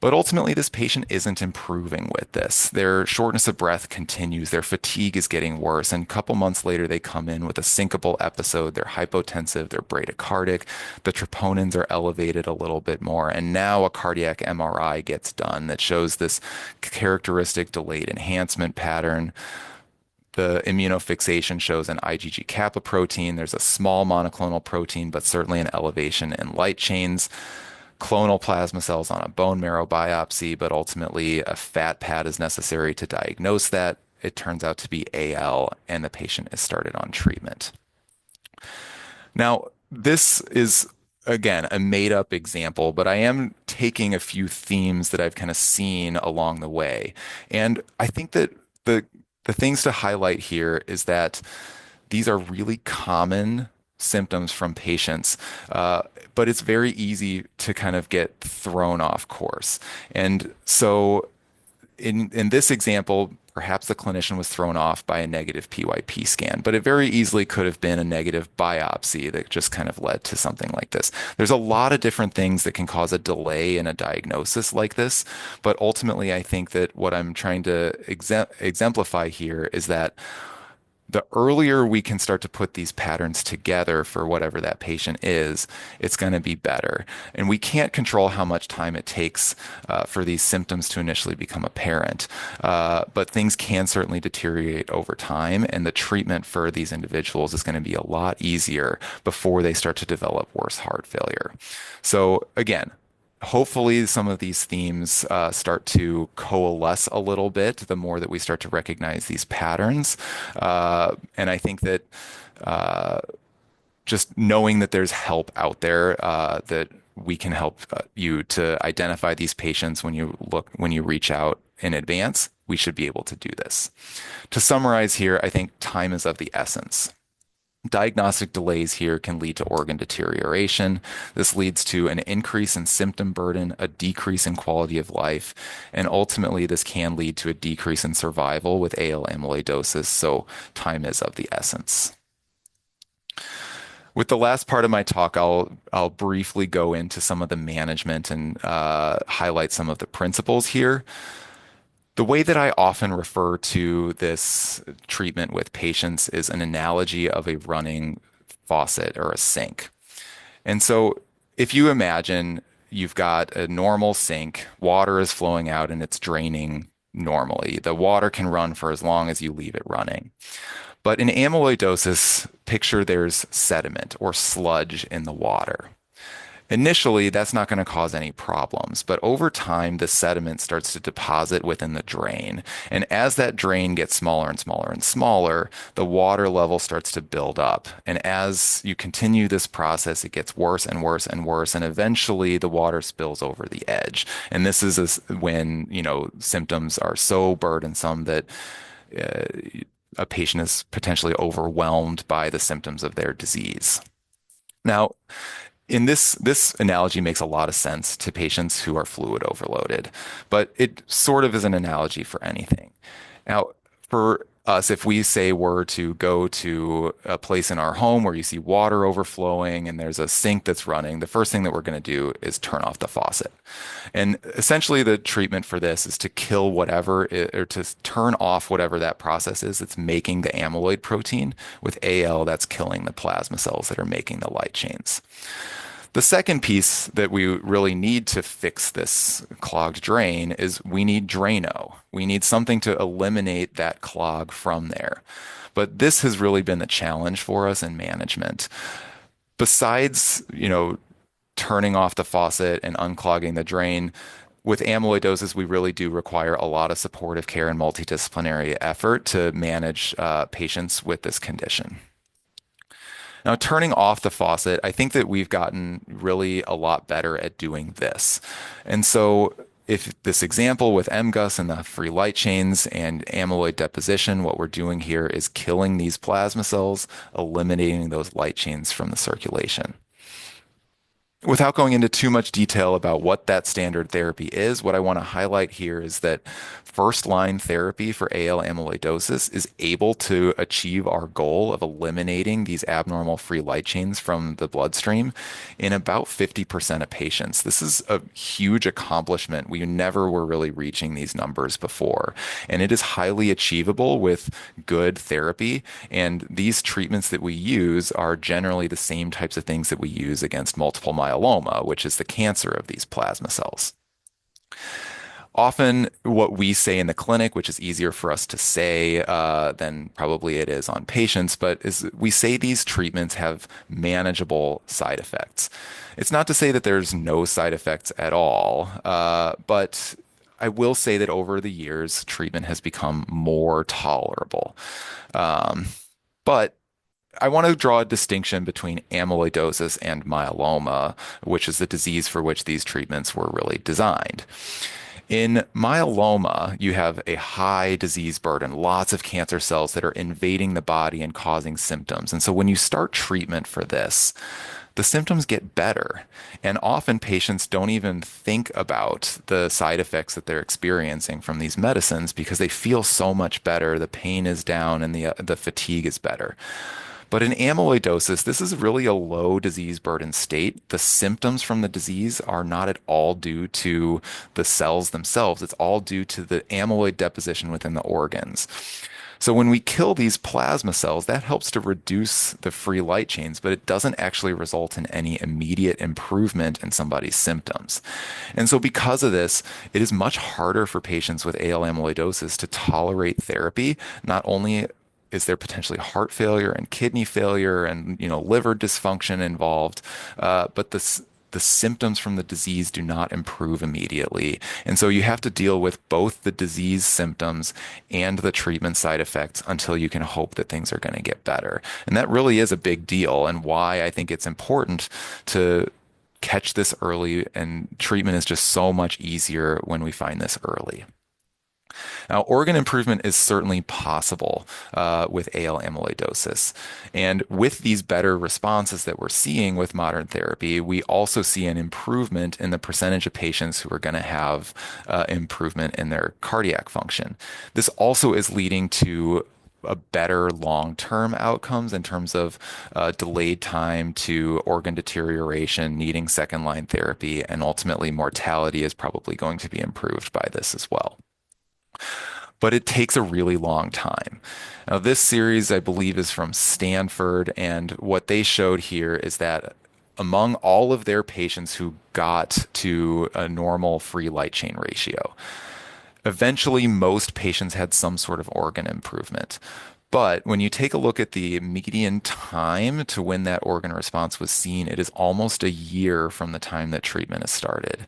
But ultimately, this patient isn't improving with this. Their shortness of breath continues. Their fatigue is getting worse. And a couple months later, they come in with a syncopal episode. They're hypotensive. They're bradycardic. The troponins are elevated a little bit more. And now a cardiac MRI gets done that shows this characteristic delayed enhancement pattern. The immunofixation shows an IgG kappa protein. There's a small monoclonal protein, but certainly an elevation in light chains. clonal plasma cells on a bone marrow biopsy, but ultimately a fat pad is necessary to diagnose that. It turns out to be AL, and the patient is started on treatment. Now, this is again a made up example, but I am taking a few themes that I've kind of seen along the way. And I think that the the things to highlight here is that these are really common symptoms from patients, but it's very easy to kind of get thrown off course. And so in this example, perhaps the clinician was thrown off by a negative PYP scan, but it very easily could have been a negative biopsy that just kind of led to something like this. There's a lot of different things that can cause a delay in a diagnosis like this, but ultimately, I think that what I'm trying to exemplify here is that the earlier we can start to put these patterns together for whatever that patient is, it's going to be better. And we can't control how much time it takes for these symptoms to initially become apparent. But things can certainly deteriorate over time, and the treatment for these individuals is going to be a lot easier before they start to develop worse heart failure. So again, hopefully some of these themes start to coalesce a little bit the more that we start to recognize these patterns. And I think that just knowing that there's help out there that we can help you to identify these patients when you reach out in advance, we should be able to do this. To summarize here, I think time is of the essence. Diagnostic delays here can lead to organ deterioration. This leads to an increase in symptom burden, a decrease in quality of life, and ultimately this can lead to a decrease in survival with AL amyloidosis, so time is of the essence. With the last part of my talk, I'll briefly go into some of the management and highlight some of the principles here. The way that I often refer to this treatment with patients is an analogy of a running faucet or a sink. And so if you imagine you've got a normal sink, water is flowing out and it's draining normally. The water can run for as long as you leave it running. But in amyloidosis, picture there's sediment or sludge in the water. Initially, that's not going to cause any problems, but over time, the sediment starts to deposit within the drain. And as that drain gets smaller and smaller and smaller, the water level starts to build up. And as you continue this process, it gets worse and worse and worse. And eventually, the water spills over the edge. And this is when, symptoms are so burdensome that a patient is potentially overwhelmed by the symptoms of their disease. Now, in this analogy makes a lot of sense to patients who are fluid overloaded, but it sort of is an analogy for anything. Now, for us, if we say were to go to a place in our home where you see water overflowing and there's a sink that's running, the first thing that we're going to do is turn off the faucet. And essentially the treatment for this is to kill or to turn off whatever that process is that's making the amyloid protein. With AL, that's killing the plasma cells that are making the light chains. The second piece that we really need to fix this clogged drain is we need Drano. We need something to eliminate that clog from there. But this has really been the challenge for us in management. Besides, turning off the faucet and unclogging the drain, with amyloidosis, we really do require a lot of supportive care and multidisciplinary effort to manage patients with this condition. Now, turning off the faucet, I think that we've gotten really a lot better at doing this. And so if this example with MGUS and the free light chains and amyloid deposition, what we're doing here is killing these plasma cells, eliminating those light chains from the circulation. Without going into too much detail about what that standard therapy is, what I want to highlight here is that first-line therapy for AL amyloidosis is able to achieve our goal of eliminating these abnormal free light chains from the bloodstream in about 50% of patients. This is a huge accomplishment. We never were really reaching these numbers before, and it is highly achievable with good therapy. And these treatments that we use are generally the same types of things that we use against multiple myeloma, which is the cancer of these plasma cells. Often, what we say in the clinic, which is easier for us to say than probably it is on patients, but is we say these treatments have manageable side effects. It's not to say that there's no side effects at all, but I will say that over the years, treatment has become more tolerable. Um, but I want to draw a distinction between amyloidosis and myeloma, which is the disease for which these treatments were really designed. In myeloma, you have a high disease burden, lots of cancer cells that are invading the body and causing symptoms. And so when you start treatment for this, the symptoms get better. And often patients don't even think about the side effects that they're experiencing from these medicines because they feel so much better. The pain is down and the fatigue is better. But in amyloidosis, this is really a low disease burden state. The symptoms from the disease are not at all due to the cells themselves. It's all due to the amyloid deposition within the organs. So when we kill these plasma cells, that helps to reduce the free light chains, but it doesn't actually result in any immediate improvement in somebody's symptoms. And so because of this, it is much harder for patients with AL amyloidosis to tolerate therapy. Not only is there potentially heart failure and kidney failure and liver dysfunction involved, but the symptoms from the disease do not improve immediately. And so you have to deal with both the disease symptoms and the treatment side effects until you can hope that things are going to get better. And that really is a big deal and why I think it's important to catch this early, and treatment is just so much easier when we find this early. Now, organ improvement is certainly possible with AL amyloidosis. And with these better responses that we're seeing with modern therapy, we also see an improvement in the percentage of patients who are going to have improvement in their cardiac function. This also is leading to a better long-term outcomes in terms of delayed time to organ deterioration, needing second-line therapy, and ultimately mortality is probably going to be improved by this as well, but it takes a really long time. Now, this series, I believe, is from Stanford, and what they showed here is that among all of their patients who got to a normal free light chain ratio, eventually most patients had some sort of organ improvement. But when you take a look at the median time to when that organ response was seen, it is almost a year from the time that treatment is started.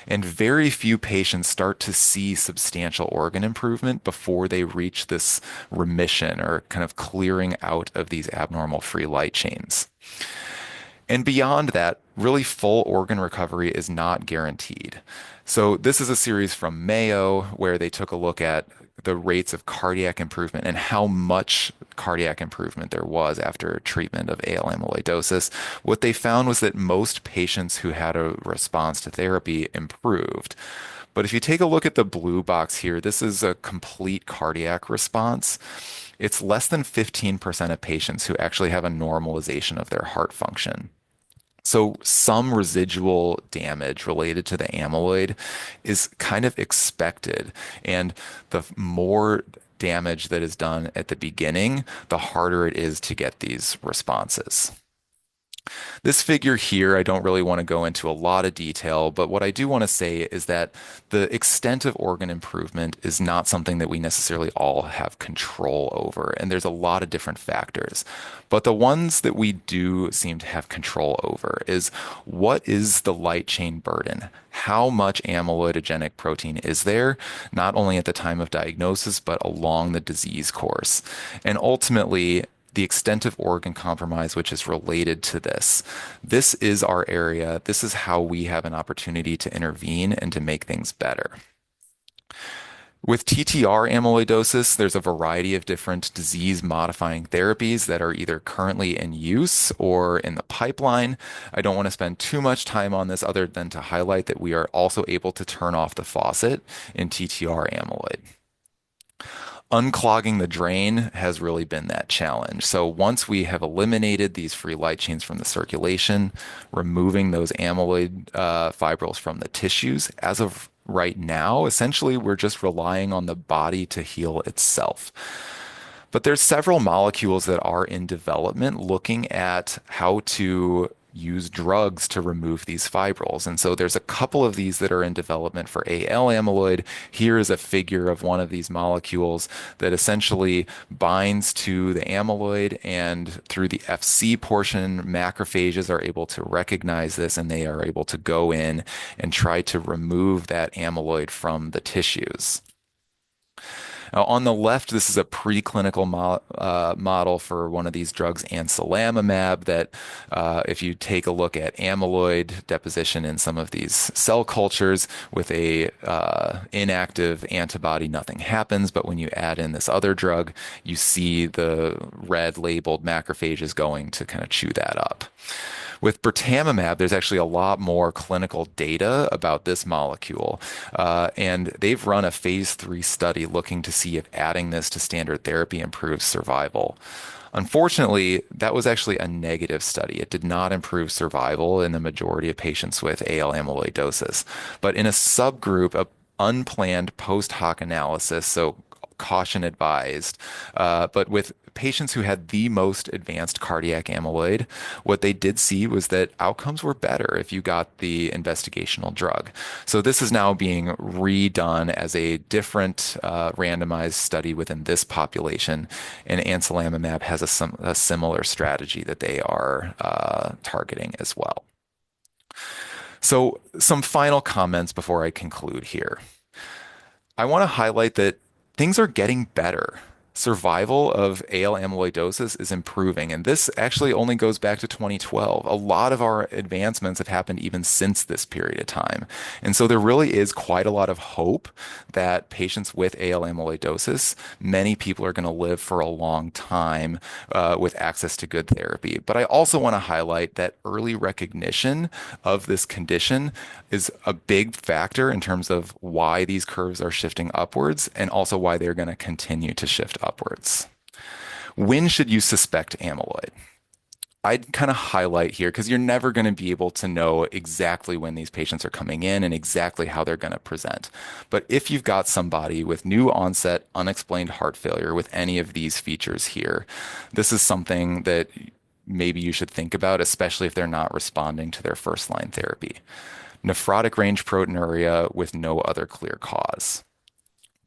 And very few patients start to see substantial organ improvement before they reach this remission or kind of clearing out of these abnormal free light chains. And beyond that, really full organ recovery is not guaranteed. So this is a series from Mayo where they took a look at the rates of cardiac improvement and how much cardiac improvement there was after treatment of AL amyloidosis. What they found was that most patients who had a response to therapy improved. But if you take a look at the blue box here, this is a complete cardiac response. It's less than 15% of patients who actually have a normalization of their heart function. So some residual damage related to the amyloid is kind of expected. And the more damage that is done at the beginning, the harder it is to get these responses. This figure here, I don't really want to go into a lot of detail, but what I do want to say is that the extent of organ improvement is not something that we necessarily all have control over, and there's a lot of different factors. But the ones that we do seem to have control over is what is the light chain burden? How much amyloidogenic protein is there, not only at the time of diagnosis, but along the disease course? And ultimately, the extent of organ compromise, which is related to this. This is our area. This is how we have an opportunity to intervene and to make things better. With TTR amyloidosis, there's a variety of different disease-modifying therapies that are either currently in use or in the pipeline. I don't want to spend too much time on this other than to highlight that we are also able to turn off the faucet in TTR amyloid. Unclogging the drain has really been that challenge. So once we have eliminated these free light chains from the circulation, removing those amyloid fibrils from the tissues, as of right now, essentially we're just relying on the body to heal itself. But there's several molecules that are in development looking at how to use drugs to remove these fibrils. And so there's a couple of these that are in development for AL amyloid. Here is a figure of one of these molecules that essentially binds to the amyloid, and through the FC portion, macrophages are able to recognize this and they are able to go in and try to remove that amyloid from the tissues. Now, on the left, this is a preclinical model for one of these drugs, anselamimab, that if you take a look at amyloid deposition in some of these cell cultures with a inactive antibody, nothing happens. But when you add in this other drug, you see the red labeled macrophages going to kind of chew that up. With bertamimab, there's actually a lot more clinical data about this molecule. And they've run a phase 3 study looking to see if adding this to standard therapy improves survival. Unfortunately, that was actually a negative study. It did not improve survival in the majority of patients with AL amyloidosis. But in a subgroup of unplanned post hoc analysis, so caution advised, but with patients who had the most advanced cardiac amyloid, what they did see was that outcomes were better if you got the investigational drug. So this is now being redone as a different randomized study within this population, and anselamimab has a similar strategy that they are targeting as well. So some final comments before I conclude here. I want to highlight that things are getting better. Survival of AL amyloidosis is improving, and this actually only goes back to 2012. A lot of our advancements have happened even since this period of time. And so there really is quite a lot of hope that patients with AL amyloidosis, many people are going to live for a long time with access to good therapy. But I also want to highlight that early recognition of this condition is a big factor in terms of why these curves are shifting upwards, and also why they're going to continue to shift upwards. When should you suspect amyloid? I'd kind of highlight here, because you're never going to be able to know exactly when these patients are coming in and exactly how they're going to present. But if you've got somebody with new onset unexplained heart failure with any of these features here, this is something that maybe you should think about, especially if they're not responding to their first line therapy. Nephrotic range proteinuria with no other clear cause.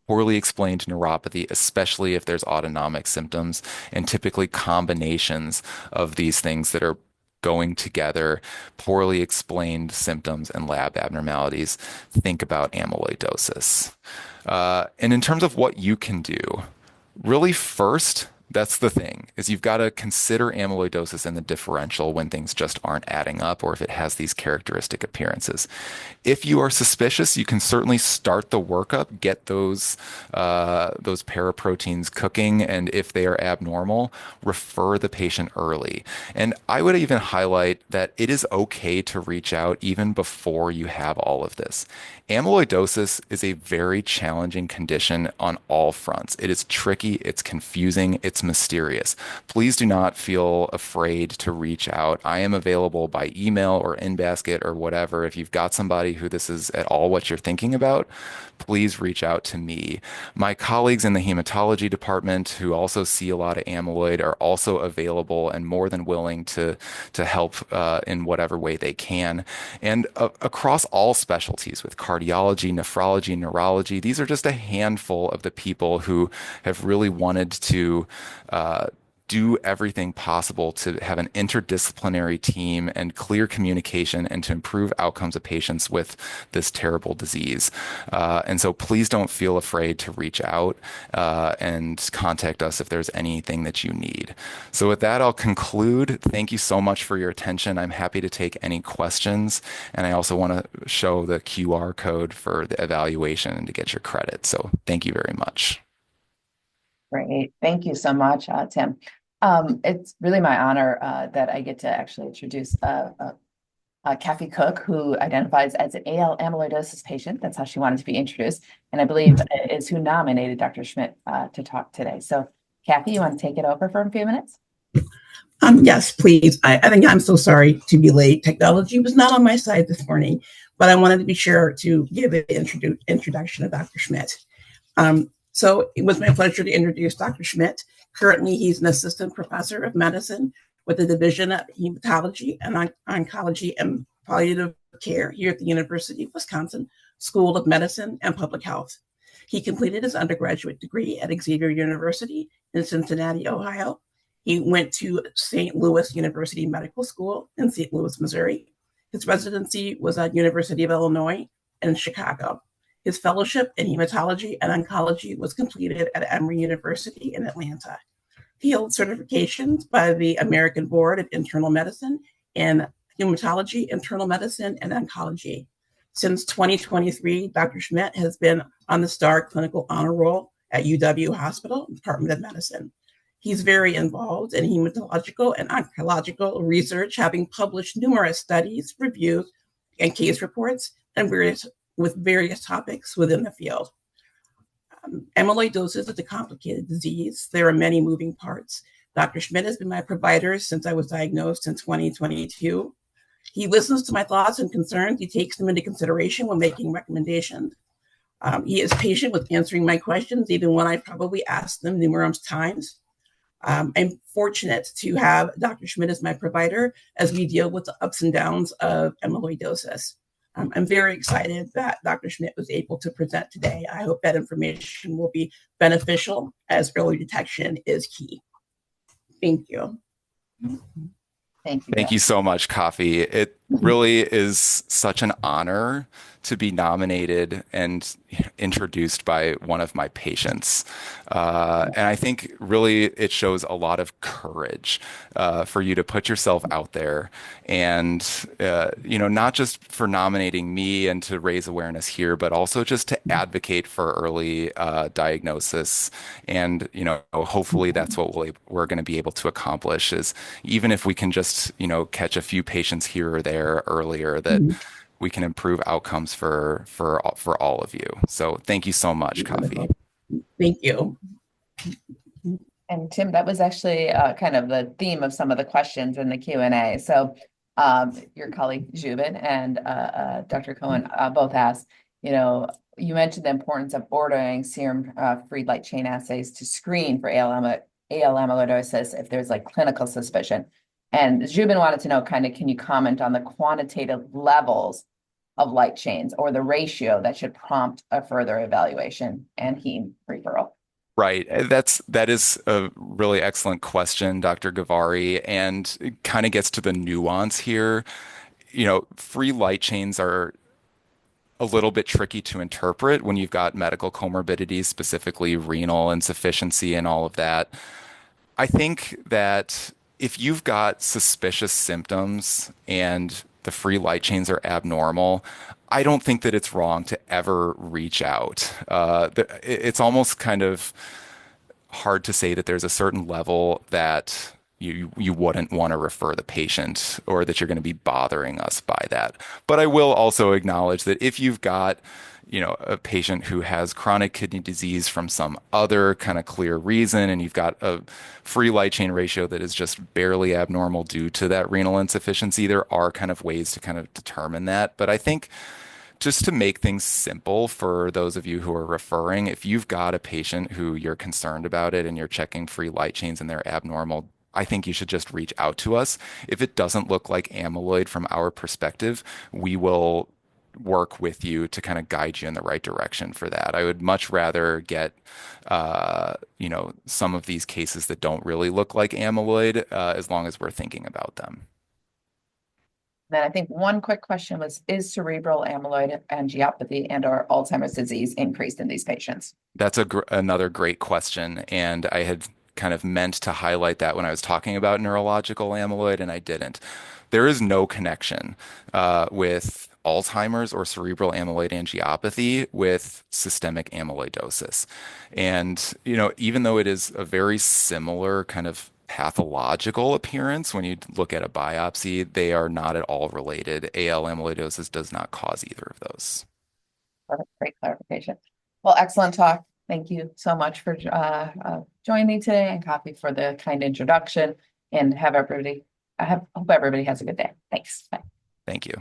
Poorly explained neuropathy, especially if there's autonomic symptoms, and typically combinations of these things that are going together, poorly explained symptoms and lab abnormalities. Think about amyloidosis. And in terms of what you can do, really first, that's the thing, is you've got to consider amyloidosis in the differential when things just aren't adding up, or if it has these characteristic appearances. If you are suspicious, you can certainly start the workup, get those paraproteins cooking, and if they are abnormal, refer the patient early. And I would even highlight that it is okay to reach out even before you have all of this. Amyloidosis is a very challenging condition on all fronts. It is tricky, it's confusing, it's mysterious. Please do not feel afraid to reach out. I am available by email or in basket or whatever. If you've got somebody who this is at all what you're thinking about, please reach out to me. My colleagues in the hematology department, who also see a lot of amyloid, are also available and more than willing to help in whatever way they can. And across all specialties, with cardiology, nephrology, neurology, these are just a handful of the people who have really wanted to do everything possible to have an interdisciplinary team and clear communication, and to improve outcomes of patients with this terrible disease. And so please don't feel afraid to reach out and contact us if there's anything that you need. So with that, I'll conclude. Thank you so much for your attention. I'm happy to take any questions. And I also want to show the QR code for the evaluation and to get your credit. So thank you very much. Great. Thank you so much, Tim. It's really my honor that I get to actually introduce Kathy Cook, who identifies as an AL amyloidosis patient. That's how she wanted to be introduced. And I believe is who nominated Dr. Schmidt to talk today. So Kathy, you want to take it over for a few minutes? Yes, please. I think I'm so sorry to be late. Technology was not on my side this morning, but I wanted to be sure to give an introduction of Dr. Schmidt. So it was my pleasure to introduce Dr. Schmidt. Currently, he's an assistant professor of medicine with the Division of Hematology and Oncology and Palliative Care here at the University of Wisconsin School of Medicine and Public Health. He completed his undergraduate degree at Xavier University in Cincinnati, Ohio. He went to St. Louis University Medical School in St. Louis, Missouri. His residency was at University of Illinois in Chicago. His fellowship in hematology and oncology was completed at Emory University in Atlanta. He held certifications by the American Board of Internal Medicine in hematology, internal medicine, and oncology. Since 2023, Dr. Schmidt has been on the STAR Clinical Honor Roll at UW Hospital, Department of Medicine. He's very involved in hematological and oncological research, having published numerous studies, reviews, and case reports with various topics within the field. Amyloidosis is a complicated disease. There are many moving parts. Dr. Schmidt has been my provider since I was diagnosed in 2022. He listens to my thoughts and concerns. He takes them into consideration when making recommendations. He is patient with answering my questions, even when I probably asked them numerous times. I'm fortunate to have Dr. Schmidt as my provider as we deal with the ups and downs of amyloidosis. I'm very excited that Dr. Schmidt was able to present today. I hope that information will be beneficial as early detection is key. Thank you. Thank you. Thank you so much, Coffee. It really is such an honor to be nominated and introduced by one of my patients. And I think really it shows a lot of courage for you to put yourself out there and, not just for nominating me and to raise awareness here, but also just to advocate for early diagnosis. And, hopefully that's what we're going to be able to accomplish is even if we can just, catch a few patients here or there earlier that we can improve outcomes for all of you. So thank you so much, Coffee. Thank you. And Tim, that was actually kind of the theme of some of the questions in the Q&A. So your colleague Zubin and Dr. Cohen both asked, you mentioned the importance of ordering serum free light chain assays to screen for AL amyloidosis if there's like clinical suspicion. And Zubin wanted to know can you comment on the quantitative levels of light chains or the ratio that should prompt a further evaluation and heme referral? Right. That is a really excellent question, Dr. Gavari, and it kind of gets to the nuance here. Free light chains are a little bit tricky to interpret when you've got medical comorbidities, specifically renal insufficiency and all of that. I think that if you've got suspicious symptoms and the free light chains are abnormal, I don't think that it's wrong to ever reach out. It's almost kind of hard to say that there's a certain level that you wouldn't want to refer the patient or that you're going to be bothering us by that. But I will also acknowledge that if you've got a patient who has chronic kidney disease from some other kind of clear reason, and you've got a free light chain ratio that is just barely abnormal due to that renal insufficiency, there are kind of ways to kind of determine that. But I think just to make things simple for those of you who are referring, if you've got a patient who you're concerned about it and you're checking free light chains and they're abnormal, I think you should just reach out to us. If it doesn't look like amyloid from our perspective, we will work with you to kind of guide you in the right direction for that. I would much rather get, some of these cases that don't really look like amyloid, as long as we're thinking about them. Then I think one quick question was, is cerebral amyloid angiopathy and/or Alzheimer's disease increased in these patients? That's another great question. And I had kind of meant to highlight that when I was talking about neurological amyloid, and I didn't. There is no connection with Alzheimer's or cerebral amyloid angiopathy with systemic amyloidosis. And, even though it is a very similar kind of pathological appearance, when you look at a biopsy, they are not at all related. AL amyloidosis does not cause either of those. Perfect. Great clarification. Well, excellent talk. Thank you so much for joining me today, and Coffee for the kind introduction, and I hope everybody has a good day. Thanks. Bye. Thank you.